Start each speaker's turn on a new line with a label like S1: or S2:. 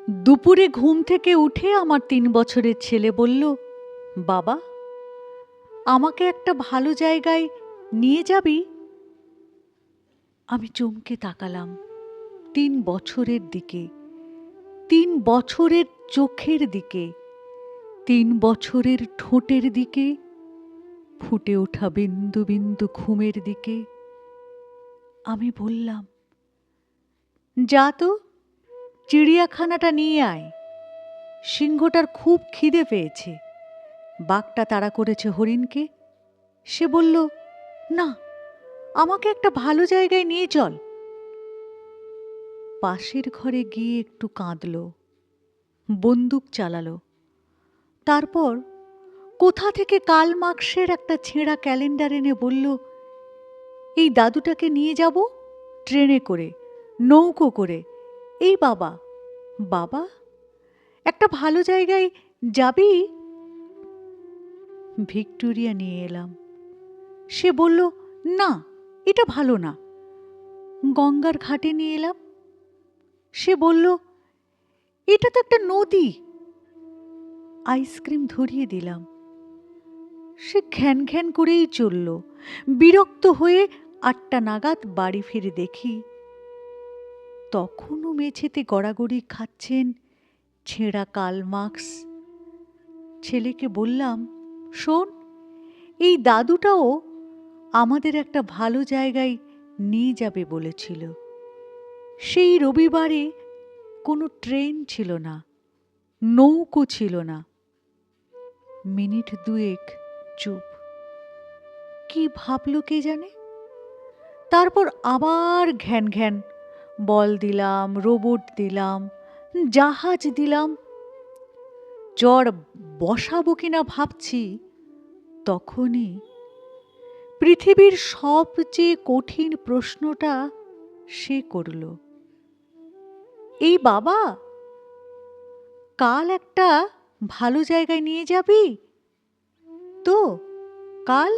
S1: দুপুরে ঘুম থেকে উঠে আমার ৩ বছরের ছেলে বলল, বাবা, আমাকে একটা ভালো জায়গায় নিয়ে যাবি? আমি চমকে তাকালাম ৩ বছরের দিকে, ৩ বছরের চোখের দিকে, ৩ বছরের ঠোঁটের দিকে, ফুটে ওঠা বিন্দু বিন্দু ঘুমের দিকে। আমি বললাম, যা তো, চিড়িয়াখানাটা নিয়ে আয়। সিংহটার খুব খিদে পেয়েছে। বাঘটা তাড়া করেছে হরিণকে। সে বলল, না, আমাকে একটা ভালো জায়গায় নিয়ে চল। পাশের ঘরে গিয়ে একটু কাঁদল, বন্দুক চালালো। তারপর কোথা থেকে কার্ল মার্কসের একটা ছেঁড়া ক্যালেন্ডার এনে বলল, এই দাদুটাকে নিয়ে যাব ট্রেনে করে, নৌকো করে। এই বাবা, বাবা, একটা ভালো জায়গায় যাবি? ভিক্টোরিয়া নিয়ে এলাম। সে বলল, না, এটা ভালো না। গঙ্গার ঘাটে নিয়ে এলাম। সে বলল, এটা তো একটা নদী। আইসক্রিম ধরিয়ে দিলাম। সে ঘ্যান ঘ্যান করেই চলল। বিরক্ত হয়ে ৮টা নাগাদ বাড়ি ফিরে দেখি তখনও মেঝেতে গড়াগড়ি খাচ্ছেন ছেঁড়া কার্ল মার্কস। ছেলেকে বললাম, শোন, এই দাদুটাও আমাদের একটা ভালো জায়গায় নিয়ে যাবে বলেছিল। সেই রবিবারে কোনো ট্রেন ছিল না, নৌকো ছিল না। মিনিট ২ চুপ। কি ভাবল কে জানে। তারপর আবার ঘ্যান ঘ্যান। বল দিলাম, রোবট দিলাম, জাহাজ দিলাম। জ্বর বসাবো কিনা ভাবছি, তখনই পৃথিবীর সবচেয়ে কঠিন প্রশ্নটা সে করল, এই বাবা, কাল একটা ভালো জায়গায় নিয়ে যাবি তো? কাল?